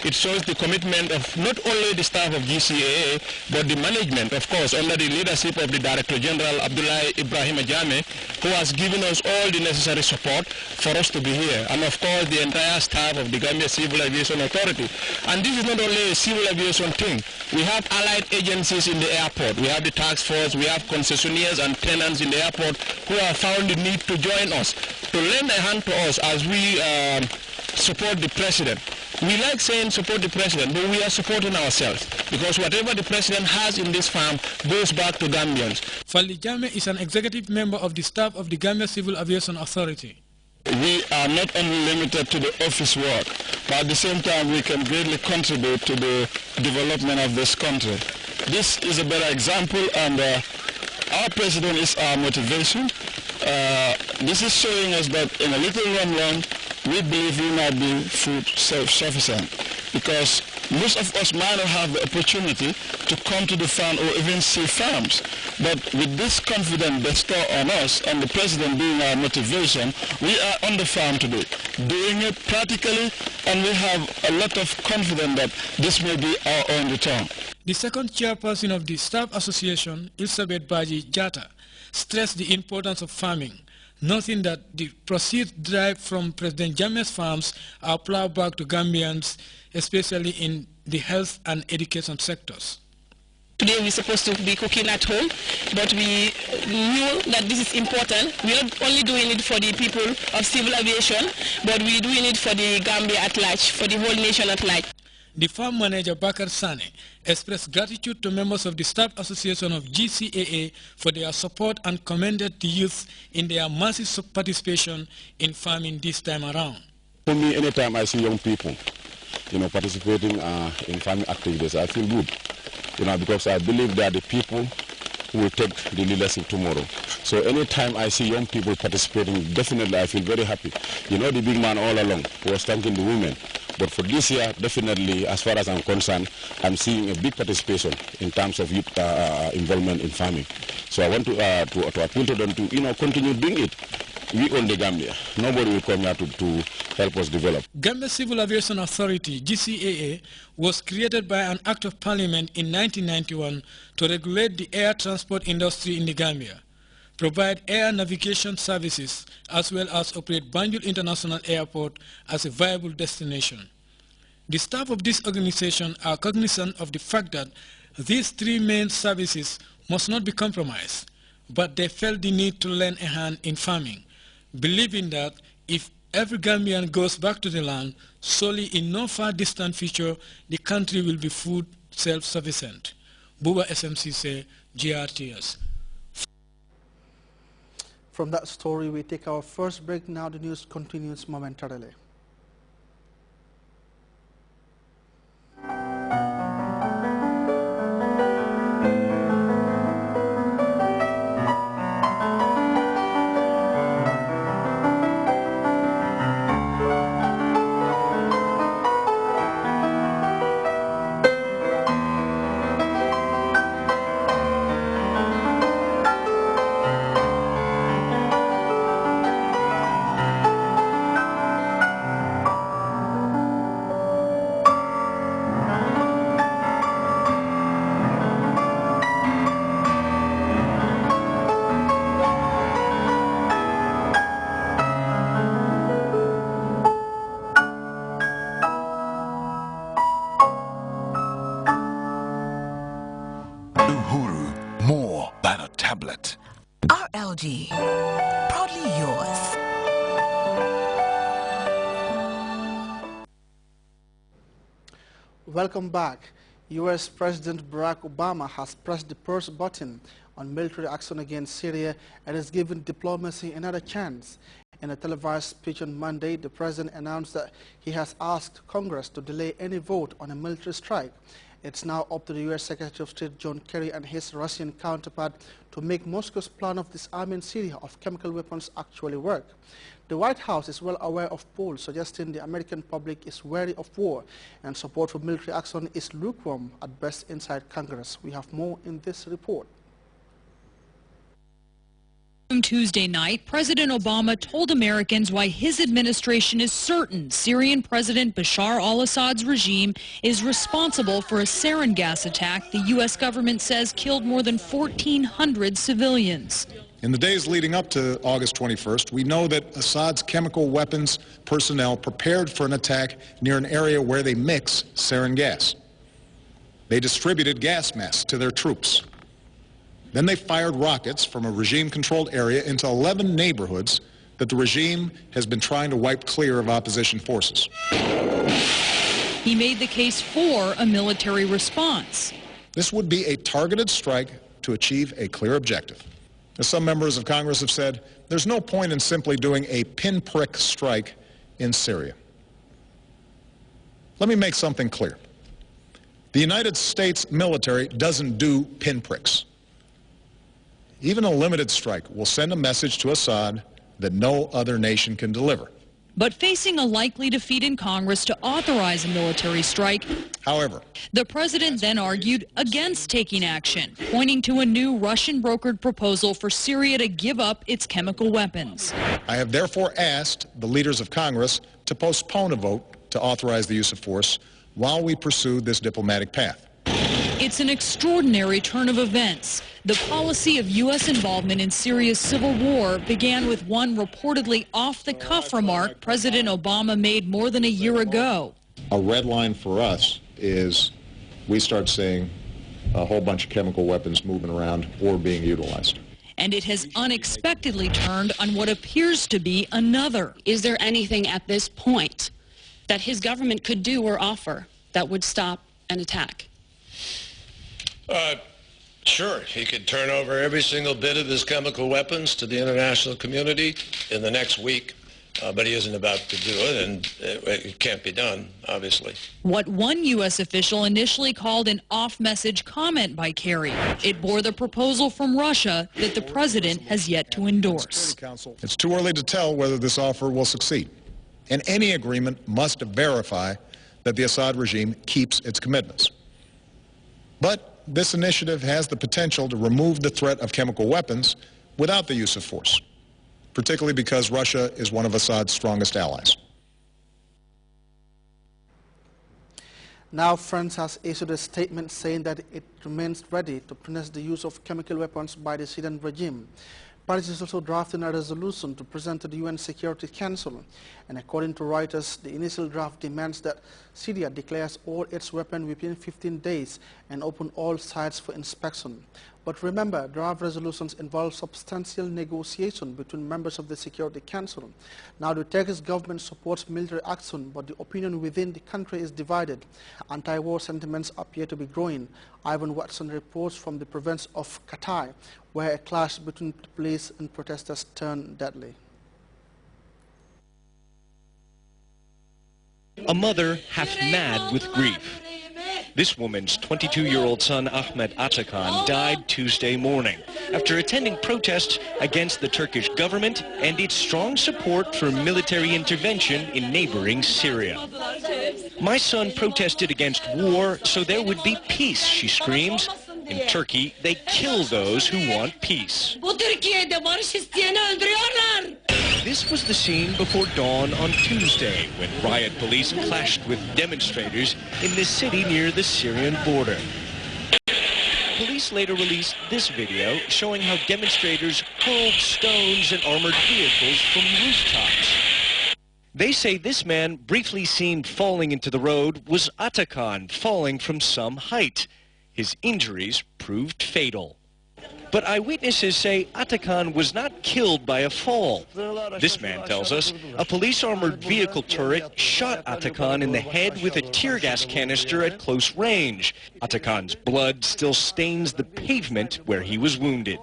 It shows the commitment of not only the staff of GCAA, but the management, of course, under the leadership of the Director General Abdullah Ibrahim Ajame, who has given us all the necessary support for us to be here. And of course, the entire staff of the Gambia Civil Aviation Authority. And this is not only a civil aviation thing. We have allied agencies in the airport. We have the task force, we have concessionaires and tenants in the airport who have found the need to join us, to lend a hand to us as we support the president. We like saying support the president, but we are supporting ourselves, because whatever the president has in this farm goes back to Gambians. Fali Jame is an executive member of the staff of the Gambia Civil Aviation Authority. We are not only limited to the office work, but at the same time we can greatly contribute to the development of this country. This is a better example, and our president is our motivation. This is showing us that in a little run, we believe we might be food self-sufficient, because most of us might not have the opportunity to come to the farm or even see farms. But with this confidence bestowed on us and the president being our motivation, we are on the farm today, doing it practically, and we have a lot of confidence that this may be our own return. The second chairperson of the Staff Association, Elizabeth Baji Jata, stressed the importance of farming, noting that the proceeds derived from President Jammeh's farms are plowed back to Gambians, especially in the health and education sectors. Today we're supposed to be cooking at home, but we knew that this is important. We're not only doing it for the people of civil aviation, but we're doing it for the Gambia at large, for the whole nation at large. The farm manager Bakar Sane expressed gratitude to members of the Staff Association of GCAA for their support and commended the youth in their massive participation in farming this time around. For me, anytime I see young people, participating in farming activities, I feel good, because I believe they are the people who will take the leadership tomorrow. So anytime I see young people participating, definitely I feel very happy. The big man all along was thanking the women. But for this year, definitely, as far as I'm concerned, I'm seeing a big participation in terms of youth involvement in farming. So I want to appeal to them to continue doing it. We own the Gambia. Nobody will come here to help us develop. Gambia Civil Aviation Authority, GCAA, was created by an Act of Parliament in 1991 to regulate the air transport industry in the Gambia, provide air navigation services, as well as operate Banjul International Airport as a viable destination. The staff of this organization are cognizant of the fact that these three main services must not be compromised, but they felt the need to lend a hand in farming, believing that if every Gambian goes back to the land, solely in no far distant future, the country will be food self-sufficient. Buba SMCC, GRTS. From that story, we take our first break. Now the news continues momentarily. More than a tablet. RLG, proudly yours. Welcome back. U.S. President Barack Obama has pressed the pause button on military action against Syria and has given diplomacy another chance. In a televised speech on Monday, the president announced that he has asked Congress to delay any vote on a military strike. It's now up to the U.S. Secretary of State John Kerry and his Russian counterpart to make Moscow's plan of disarming Syria of chemical weapons actually work. The White House is well aware of polls suggesting the American public is wary of war, and support for military action is lukewarm at best inside Congress. We have more in this report. Tuesday night, President Obama told Americans why his administration is certain Syrian President Bashar al-Assad's regime is responsible for a sarin gas attack the U.S. government says killed more than 1,400 civilians. In the days leading up to August 21st, we know that Assad's chemical weapons personnel prepared for an attack near an area where they mix sarin gas. They distributed gas masks to their troops. Then they fired rockets from a regime-controlled area into 11 neighborhoods that the regime has been trying to wipe clear of opposition forces. He made the case for a military response. This would be a targeted strike to achieve a clear objective. As some members of Congress have said, there's no point in simply doing a pinprick strike in Syria. Let me make something clear. The United States military doesn't do pinpricks. Even a limited strike will send a message to Assad that no other nation can deliver. But facing a likely defeat in Congress to authorize a military strike, however, the president then argued against taking action, pointing to a new Russian-brokered proposal for Syria to give up its chemical weapons. I have therefore asked the leaders of Congress to postpone a vote to authorize the use of force while we pursue this diplomatic path. It's an extraordinary turn of events. The policy of U.S. involvement in Syria's civil war began with one reportedly off-the-cuff remark President Obama made more than a year ago. A red line for us is we start seeing a whole bunch of chemical weapons moving around or being utilized. And it has unexpectedly turned on what appears to be another. Is there anything at this point that his government could do or offer that would stop an attack? Sure, he could turn over every single bit of his chemical weapons to the international community in the next week, but he isn't about to do it, and it can't be done, obviously. What one U.S. official initially called an off-message comment by Kerry. It bore the proposal from Russia that the president has yet to endorse. It's too early to tell whether this offer will succeed, and any agreement must verify that the Assad regime keeps its commitments. But this initiative has the potential to remove the threat of chemical weapons without the use of force, particularly because Russia is one of Assad's strongest allies. Now France has issued a statement saying that it remains ready to punish the use of chemical weapons by the Syrian regime. Paris is also drafting a resolution to present to the UN Security Council. And according to Reuters, the initial draft demands that Syria declares all its weapons within 15 days and open all sites for inspection. But remember, draft resolutions involve substantial negotiation between members of the Security Council. Now, the Turkish government supports military action, but the opinion within the country is divided. Anti-war sentiments appear to be growing. Ivan Watson reports from the province of Katai, where a clash between the police and protesters turned deadly. A mother half mad with grief. This woman's 22-year-old son, Ahmet Atakan, died Tuesday morning after attending protests against the Turkish government and its strong support for military intervention in neighboring Syria. My son protested against war so there would be peace, she screams. In Turkey, they kill those who want peace. This was the scene before dawn on Tuesday when riot police clashed with demonstrators in the city near the Syrian border. Police later released this video showing how demonstrators hurled stones and armored vehicles from rooftops. They say this man, briefly seen falling into the road, was Atakan falling from some height. His injuries proved fatal. But eyewitnesses say Atakan was not killed by a fall. This man tells us a police armored vehicle turret shot Atakan in the head with a tear gas canister at close range. Atakan's blood still stains the pavement where he was wounded.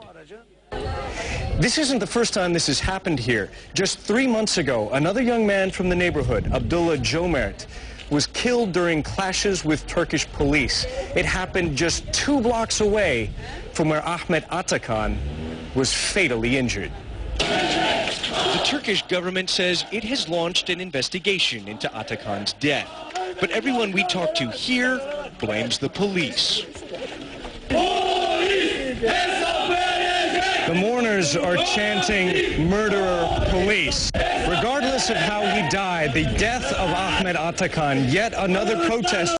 This isn't the first time this has happened here. Just 3 months ago, another young man from the neighborhood, Abdullah Jomert, was killed during clashes with Turkish police. It happened just 2 blocks away from where Ahmet Atakan was fatally injured. The Turkish government says it has launched an investigation into Atakan's death. But everyone we talk to here blames the police. The mourners are chanting, "Murderer, police." Regardless of how he died, the death of Ahmed Atakan, yet another protest